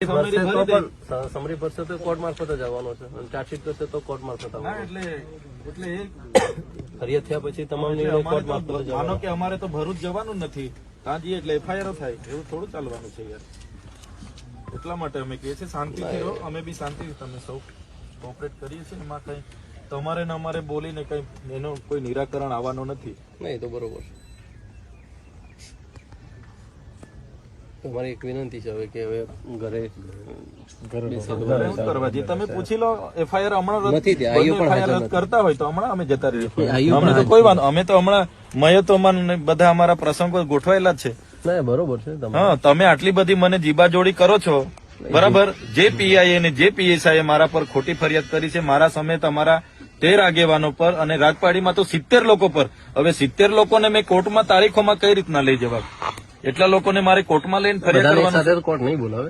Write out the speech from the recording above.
Summary ભરશે તો court મારફત જ આવવાનો છે અને ચાર્જશીટ કરશે તો કોર્ટ મારફત આવવાનો. એટલે ફરિયાદ થયા પછી તમામ નિર્ણય કોર્ટ મારફત જ માનો આવવાનો. કે અમારે તો ભરૂચ જવાનું નથી, ત્યાં જઈએ એટલે એફઆઈઆર થાય, એવું થોડું ચાલવાનું છે યાર. એટલા માટે અમે કહીએ છીએ શાંતિથી રહો, અમે બી શાંતિથી તમે સૌ કોઓપરેટ કરીએ છીએ. એમાં કઈ તમારે ને અમારે બોલીને કઈ એનો કોઈ નિરાકરણ આવવાનો નથી. નહીં તો બરોબર. તમારી એક વિનંતી છે હવે કે હવે ઘરે કરવા જે તમે પૂછી લો, એફઆઈઆર હમણાં નથી ત્યાં, આઈઓ પણ હાજર રદ કરતા હોય તો હમણાં અમે જતા રહીએ. આઈઓ અમે તો કોઈ વાંધો, અમે તો હમણાં મયતોમાં ને બધા અમારા પ્રસંગો ગોઠવાયેલા જ છે. ના બરોબર છે. હા, તમે આટલી બધી મને જીબાજોડી કરો છો, બરાબર. જે પીઆઈ અને જે પીએસઆઈ મારા પર ખોટી ફરિયાદ કરી છે, મારા સમેત અમારા 13 આગેવાનો પર અને રાજપાડીમાં તો 70 લોકો પર. હવે 70 લોકોને મેં કોર્ટમાં તારીખોમાં કઈ રીતના લઈ જવા? એટલા લોકોને મારે કોર્ટમાં લઈને ફરિયાદ કરવાની સાથે કોર્ટ નહીં બોલાવે.